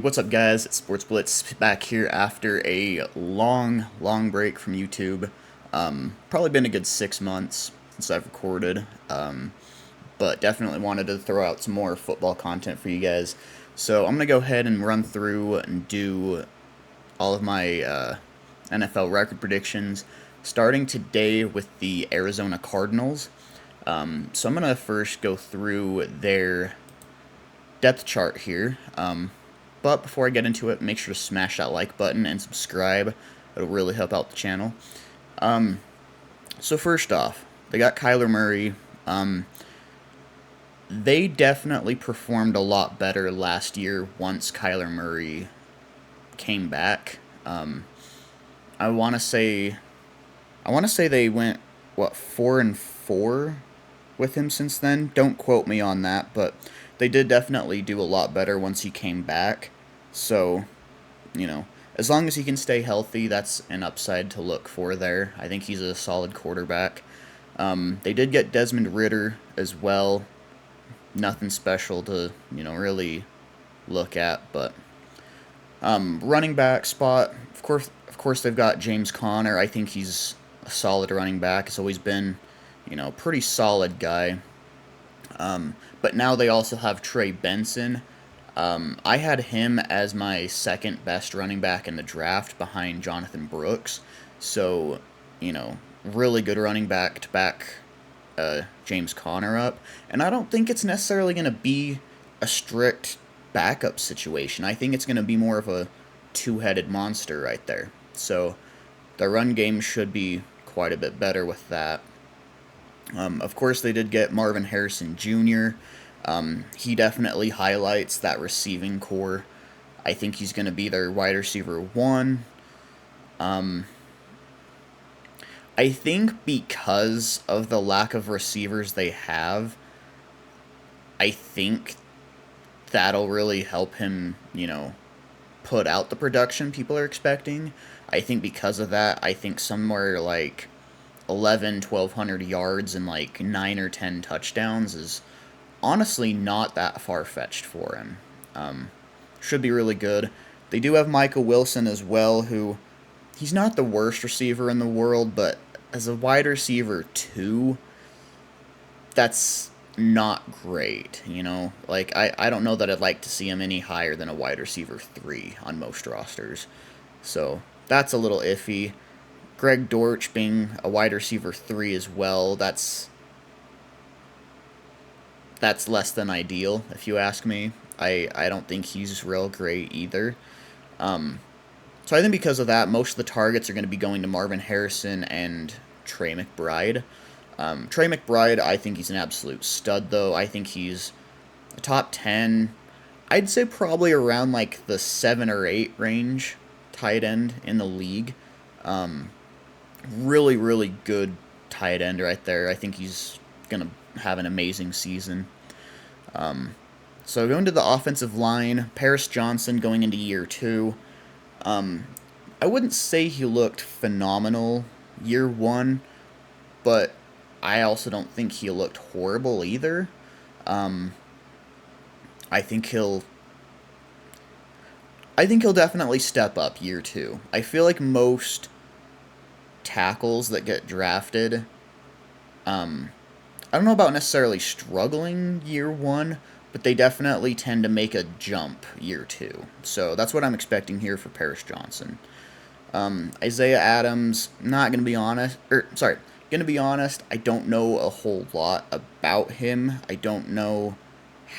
What's up, guys? It's Sports Blitz back here after a long break from YouTube. Probably been a good 6 months since I've recorded, but definitely wanted to throw out some more football content for you guys. So I'm gonna go ahead and run through and do all of my NFL record predictions, starting today with the Arizona Cardinals. So I'm gonna first go through their depth chart here. But before I get into it, make sure to smash that like button and subscribe. It'll really help out the channel. So first off, they got Kyler Murray. They definitely performed a lot better last year once Kyler Murray came back. I want to say they went 4-4 with him since then. Don't quote me on that, but they did definitely do a lot better once he came back. So, as long as he can stay healthy, that's an upside to look for there. I think he's a solid quarterback. They did get Desmond Ridder as well. Nothing special to, really look at, but running back spot, of course they've got James Conner. I think he's a solid running back. He's always been, pretty solid guy. But now they also have Trey Benson. I had him as my second best running back in the draft behind Jonathan Brooks. So, really good running back to back James Conner up. And I don't think it's necessarily going to be a strict backup situation. I think it's going to be more of a two-headed monster right there. So the run game should be quite a bit better with that. Of course, they did get Marvin Harrison Jr. He definitely highlights that receiving core. I think he's going to be their wide receiver one. I think because of the lack of receivers they have, I think that'll really help him, put out the production people are expecting. I think because of that, I think somewhere like 1,200 yards and like 9 or 10 touchdowns is honestly not that far-fetched for him. Should be really good. They do have Michael Wilson as well, who he's not the worst receiver in the world, but as a wide receiver 2, that's not great, Like, I don't know that I'd like to see him any higher than a wide receiver 3 on most rosters. So that's a little iffy. Greg Dortch being a wide receiver 3 as well, that's less than ideal, if you ask me. I don't think he's real great either. So I think because of that, most of the targets are going to be going to Marvin Harrison and Trey McBride. Trey McBride, I think he's an absolute stud, though. I think he's a top 10. I'd say probably around like the 7 or 8 range tight end in the league. Really good tight end right there. I think he's going to have an amazing season. So going to the offensive line, Paris Johnson going into year 2. I wouldn't say he looked phenomenal year 1, but I also don't think he looked horrible either. I think he'll definitely step up year 2. I feel like most tackles that get drafted, I don't know about necessarily struggling year 1, but they definitely tend to make a jump year 2. So that's what I'm expecting here for Paris Johnson. Isaiah Adams, going to be honest, I don't know a whole lot about him. I don't know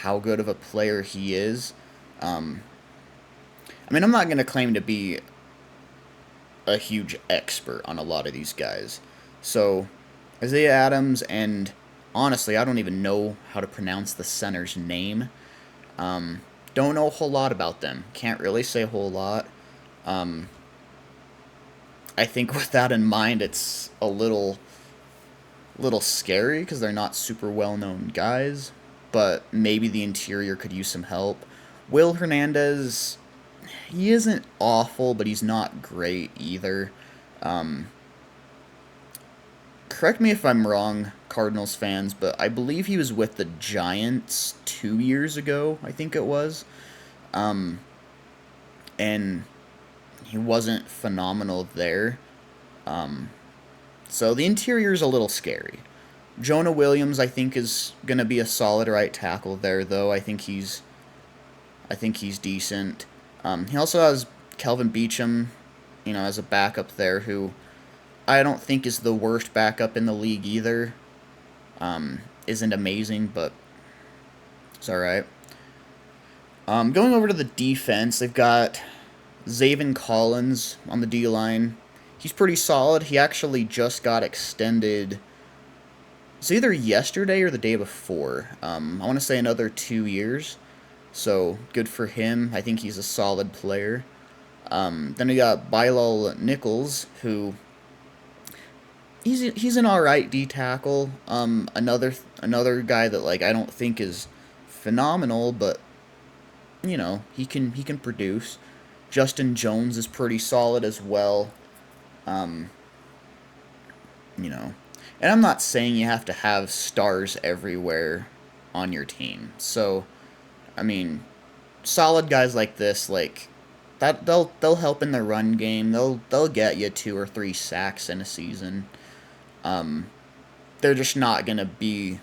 how good of a player he is. I'm not going to claim to be a huge expert on a lot of these guys. So, Isaiah Adams, and honestly, I don't even know how to pronounce the center's name. Don't know a whole lot about them. Can't really say a whole lot. I think with that in mind, it's a little scary because they're not super well-known guys, but maybe the interior could use some help. Will Hernandez, he isn't awful, but he's not great either. Correct me if I'm wrong, Cardinals fans, but I believe he was with the Giants 2 years ago, I think it was. and he wasn't phenomenal there. So the interior is a little scary. Jonah Williams, I think, is gonna be a solid right tackle there, though. I think he's decent. He also has Kelvin Beachum, as a backup there, who I don't think is the worst backup in the league either. Isn't amazing, but it's all right. Going over to the defense, they've got Zaven Collins on the D line. He's pretty solid. He actually just got extended. It's either yesterday or the day before. I want to say another 2 years. So good for him. I think he's a solid player. Then we got Bilal Nichols, who he's an all right D tackle. Another guy that I don't think is phenomenal, but he can produce. Justin Jones is pretty solid as well. Um, and I'm not saying you have to have stars everywhere on your team. So, I mean, solid guys like this, that they'll help in the run game. They'll get you 2 or 3 sacks in a season. They're just not gonna be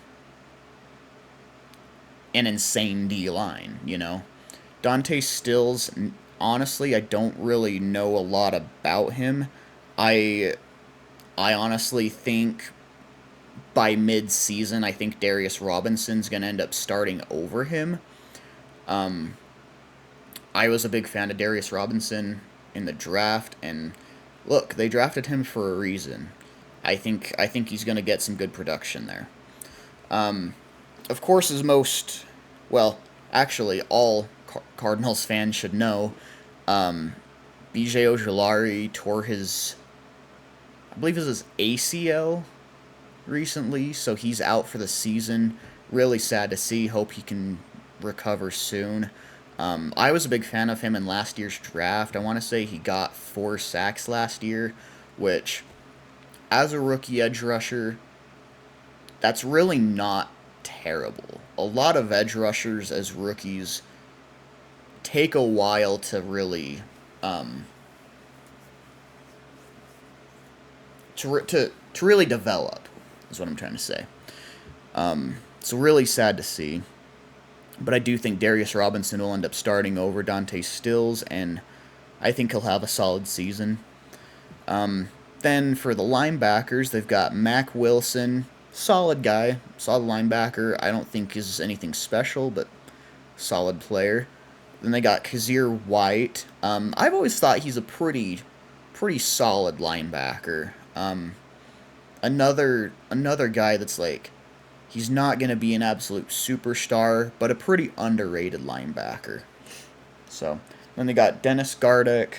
an insane D line. Dante Stills, honestly, I don't really know a lot about him. I I honestly think by mid-season, I think Darius Robinson's going to end up starting over him. Um, I was a big fan of Darius Robinson in the draft, and look, they drafted him for a reason. I think he's going to get some good production there. Um, of course, as most, well, actually, all Cardinals fans should know, um, BJ Ojulari tore I believe it was his ACL recently, so he's out for the season. Really sad to see. Hope he can recover soon. I was a big fan of him in last year's draft. I want to say he got 4 sacks last year, which, as a rookie edge rusher, that's really not terrible. A lot of edge rushers as rookies take a while to really um, to really develop, is what I'm trying to say. So really sad to see. But I do think Darius Robinson will end up starting over Dante Stills, and I think he'll have a solid season. Then for the linebackers, they've got Mac Wilson, solid guy, solid linebacker. I don't think is anything special, but solid player. Then they got Kazir White. I've always thought he's a pretty solid linebacker. Another guy that's he's not going to be an absolute superstar, but a pretty underrated linebacker. So then they got Dennis Gardeck.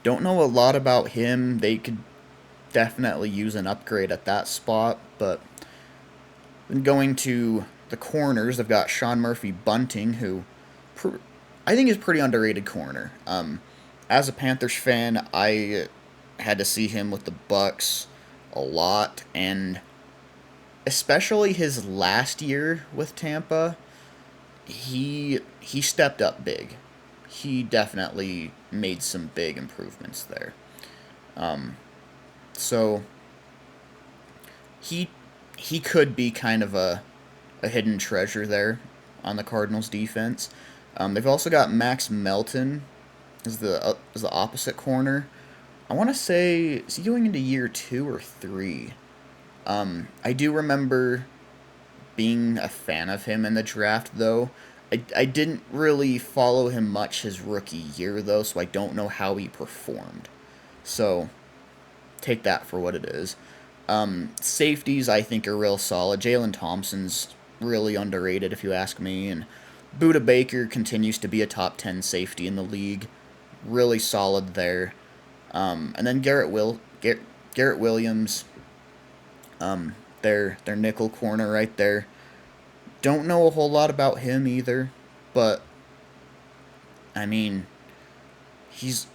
Don't know a lot about him. They could definitely use an upgrade at that spot, but then going to the corners, they've got Sean Murphy Bunting, who I think is pretty underrated corner. As a Panthers fan, I had to see him with the Bucks a lot, and especially his last year with Tampa, he stepped up big. He definitely made some big improvements there. So he could be kind of a hidden treasure there on the Cardinals defense. They've also got Max Melton as the opposite corner. I want to say, is he going into year 2 or 3? I do remember being a fan of him in the draft, though. I didn't really follow him much his rookie year, though, so I don't know how he performed. So, take that for what it is. Safeties, I think, are real solid. Jalen Thompson's really underrated, if you ask me, and Budda Baker continues to be a top 10 safety in the league. Really solid there. And then Garrett Williams, their nickel corner right there. Don't know a whole lot about him either, but I mean, he's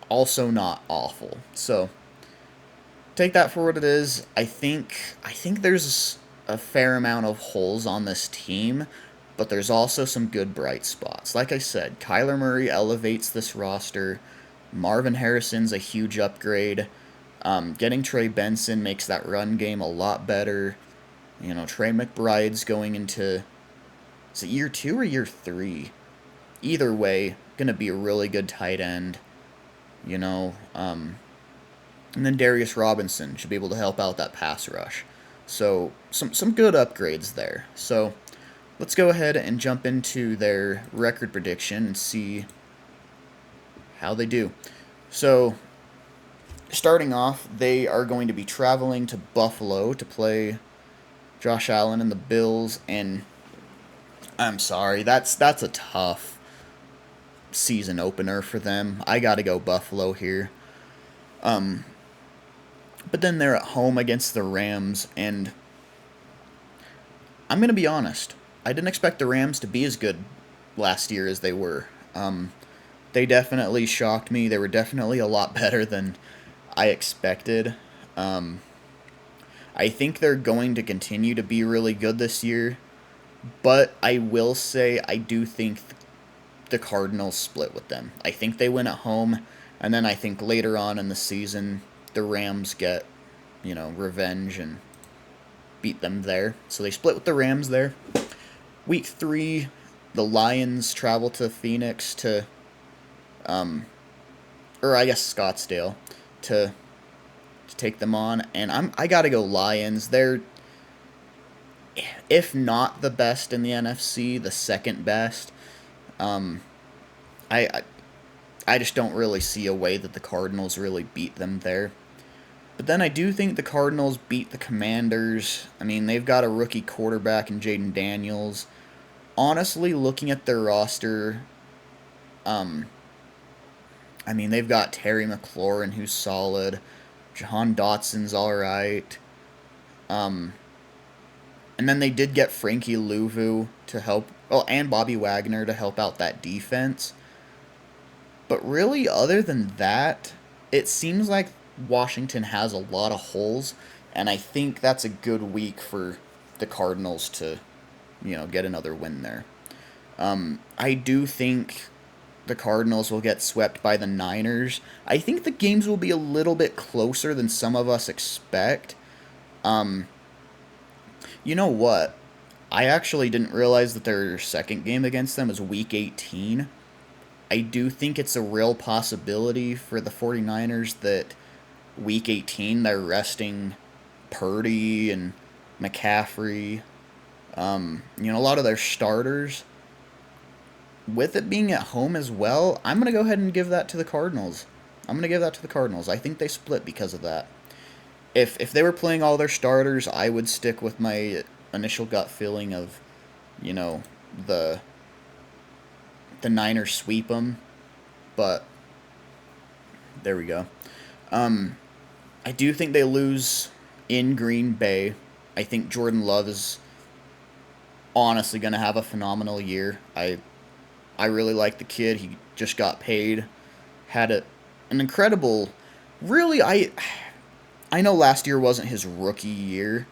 also not awful. So take that for what it is. I think there's a fair amount of holes on this team, but there's also some good bright spots. Like I said, Kyler Murray elevates this roster. Marvin Harrison's a huge upgrade. Getting Trey Benson makes that run game a lot better. You know, Trey McBride's going into, is it year 2 or year 3? Either way, going to be a really good tight end. You know, and then Darius Robinson should be able to help out that pass rush. So some good upgrades there. So let's go ahead and jump into their record prediction and see how they do. So starting off, they are going to be traveling to Buffalo to play Josh Allen and the Bills, and I'm sorry, that's a tough season opener for them. I got to go Buffalo here. But then they're at home against the Rams, and I'm going to be honest. I didn't expect the Rams to be as good last year as they were. They definitely shocked me. They were definitely a lot better than I expected. I think they're going to continue to be really good this year, but I will say I do think the Cardinals split with them. I think they win at home, and then I think later on in the season the Rams get, revenge and beat them there. So they split with the Rams there. Week 3, the Lions travel to Phoenix to, or I guess Scottsdale, to take them on, and I gotta go Lions. They're, if not the best in the NFC, the second best. I just don't really see a way that the Cardinals really beat them there. But then I do think the Cardinals beat the Commanders. I mean, they've got a rookie quarterback in Jaden Daniels. Honestly, looking at their roster, they've got Terry McLaurin, who's solid. Jahan Dotson's alright. And then they did get Frankie Louvu to help, and Bobby Wagner to help out that defense. But really, other than that, it seems like Washington has a lot of holes, and I think that's a good week for the Cardinals to, get another win there. I do think the Cardinals will get swept by the Niners. I think the games will be a little bit closer than some of us expect. You know what? I actually didn't realize that their second game against them is Week 18. I do think it's a real possibility for the 49ers that Week 18 they're resting Purdy and McCaffrey, a lot of their starters. With it being at home as well, I'm going to go ahead and give that to the Cardinals. I think they split because of that. If they were playing all their starters, I would stick with my initial gut feeling of, the Niners sweep them. But there we go. I do think they lose in Green Bay. I think Jordan Love is honestly going to have a phenomenal year. I really like the kid. He just got paid. Had an incredible... Really, I know last year wasn't his rookie year,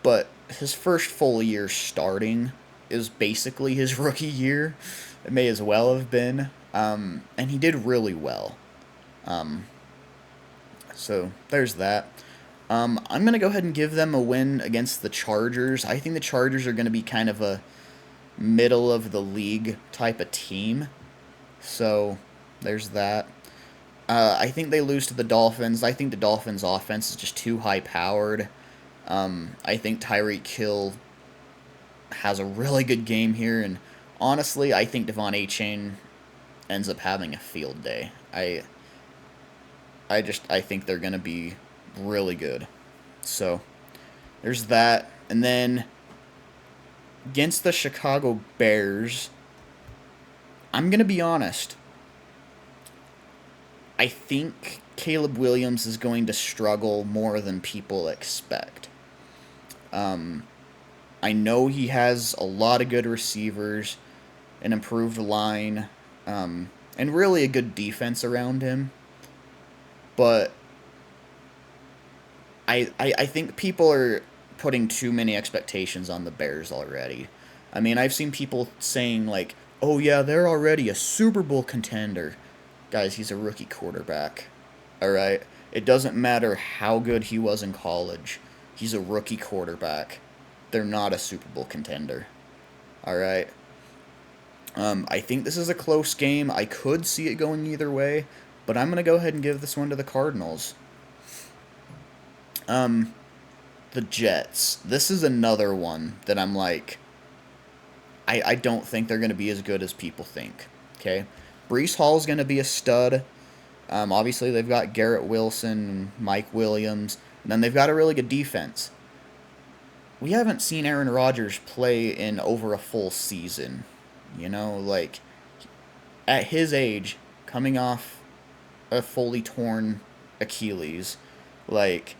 but his first full year starting is basically his rookie year. It may as well have been. And he did really well. So there's that. I'm going to go ahead and give them a win against the Chargers. I think the Chargers are going to be kind of a middle of the league type of team. So there's that. I think they lose to the Dolphins. I think the Dolphins' offense is just too high-powered. I think Tyreek Hill has a really good game here, and honestly, I think Devon Achane ends up having a field day. I think they're going to be really good. So there's that. And then against the Chicago Bears, I'm going to be honest. I think Caleb Williams is going to struggle more than people expect. I know he has a lot of good receivers, an improved line, and really a good defense around him. But I think people are putting too many expectations on the Bears already. I mean, I've seen people saying, like, oh, yeah, they're already a Super Bowl contender. Guys, he's a rookie quarterback. All right? It doesn't matter how good he was in college. He's a rookie quarterback. They're not a Super Bowl contender. All right? I think this is a close game. I could see it going either way, but I'm going to go ahead and give this one to the Cardinals. The Jets. This is another one that I'm like, I don't think they're going to be as good as people think. Okay? Brees Hall's going to be a stud. Obviously, they've got Garrett Wilson and Mike Williams, and then they've got a really good defense. We haven't seen Aaron Rodgers play in over a full season. You know, like, at his age, coming off a fully torn Achilles, like,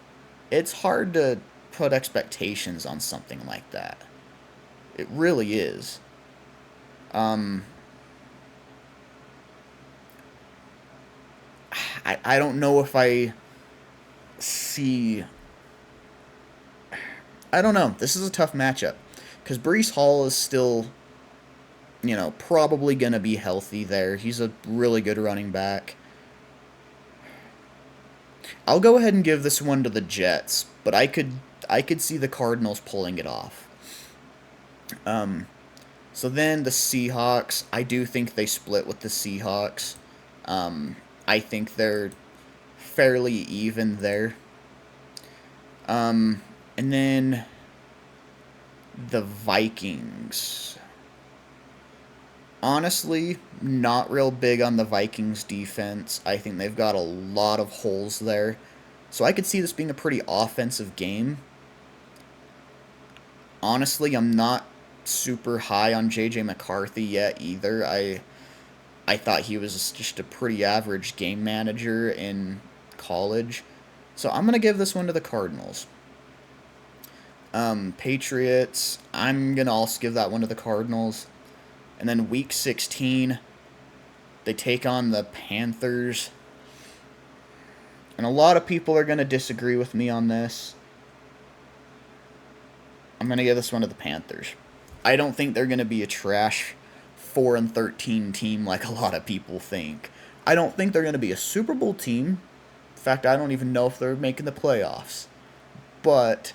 it's hard to put expectations on something like that. It really is. I don't know if I see. I don't know. This is a tough matchup because Brees Hall is still, probably going to be healthy there. He's a really good running back. I'll go ahead and give this one to the Jets, but I could see the Cardinals pulling it off. So then the Seahawks, I do think they split with the Seahawks. I think they're fairly even there. And then the Vikings. Honestly, not real big on the Vikings defense. I think they've got a lot of holes there. So I could see this being a pretty offensive game. Honestly, I'm not super high on J.J. McCarthy yet either. I thought he was just a pretty average game manager in college. So I'm going to give this one to the Cardinals. Patriots, I'm going to also give that one to the Cardinals. And then week 16, they take on the Panthers. And a lot of people are going to disagree with me on this. I'm going to give this one to the Panthers. I don't think they're going to be a trash 4-13 team like a lot of people think. I don't think they're going to be a Super Bowl team. In fact, I don't even know if they're making the playoffs. But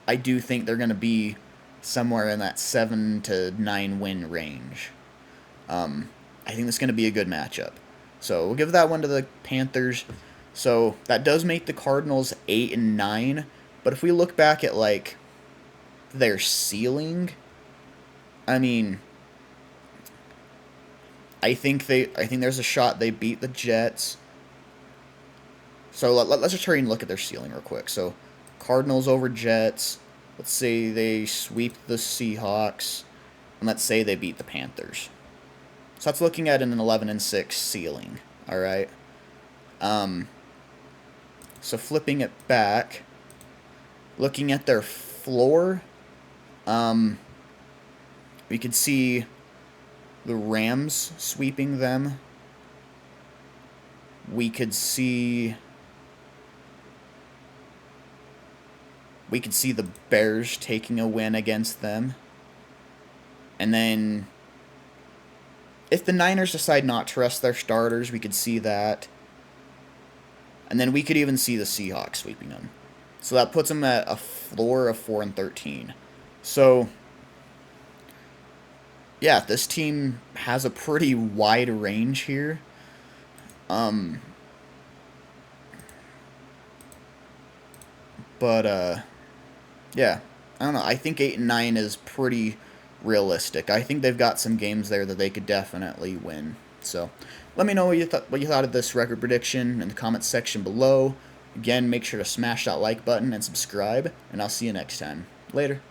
I do think they're going to be somewhere in that 7 to 9 win range. I think this is going to be a good matchup. So we'll give that one to the Panthers. So that does make the Cardinals 8-9. But if we look back at like their ceiling, I mean, I think there's a shot they beat the Jets. So let's just try and look at their ceiling real quick. So Cardinals over Jets. Let's say they sweep the Seahawks, and let's say they beat the Panthers. So that's looking at an 11-6 ceiling. All right. So flipping it back, looking at their floor, we could see the Rams sweeping them. We could see the Bears taking a win against them. And then if the Niners decide not to rest their starters, we could see that. And then we could even see the Seahawks sweeping them. So that puts them at a floor of 4-13. So yeah, this team has a pretty wide range here. Yeah, I don't know. I think 8-9 is pretty realistic. I think they've got some games there that they could definitely win. So, let me know what you thought of this record prediction in the comments section below. Again, make sure to smash that like button and subscribe, and I'll see you next time. Later.